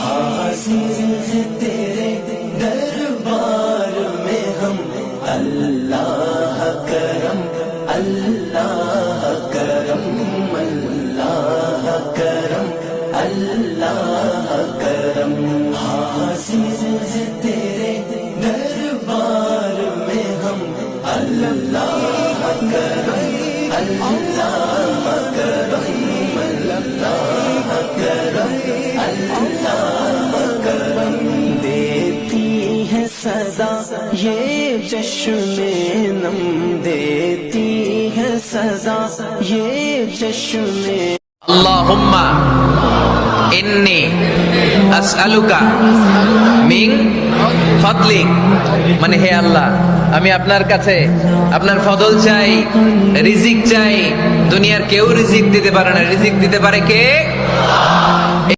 हाजिर है तेरे दरबार में हम, अल्लाह करम अल्लाह करम अल्लाह करम अल्लाह करम। हाजिर है तेरे दरबार में हम, अल्लाह करम अल्लाह करम अल्लाह करम अल्लाह करम। देती है सदा ये चश्मे नम, देती है सदा ये चश्मे। अल्लाहुम्मा इन्नी আসআলুকা মিন ফাদলিক, মানে হে আল্লাহ আমি আপনার কাছে আপনার ফজল চাই, রিজিক চাই। দুনিয়ার কেউ রিজিক দিতে পারে না, রিজিক দিতে পারে কে?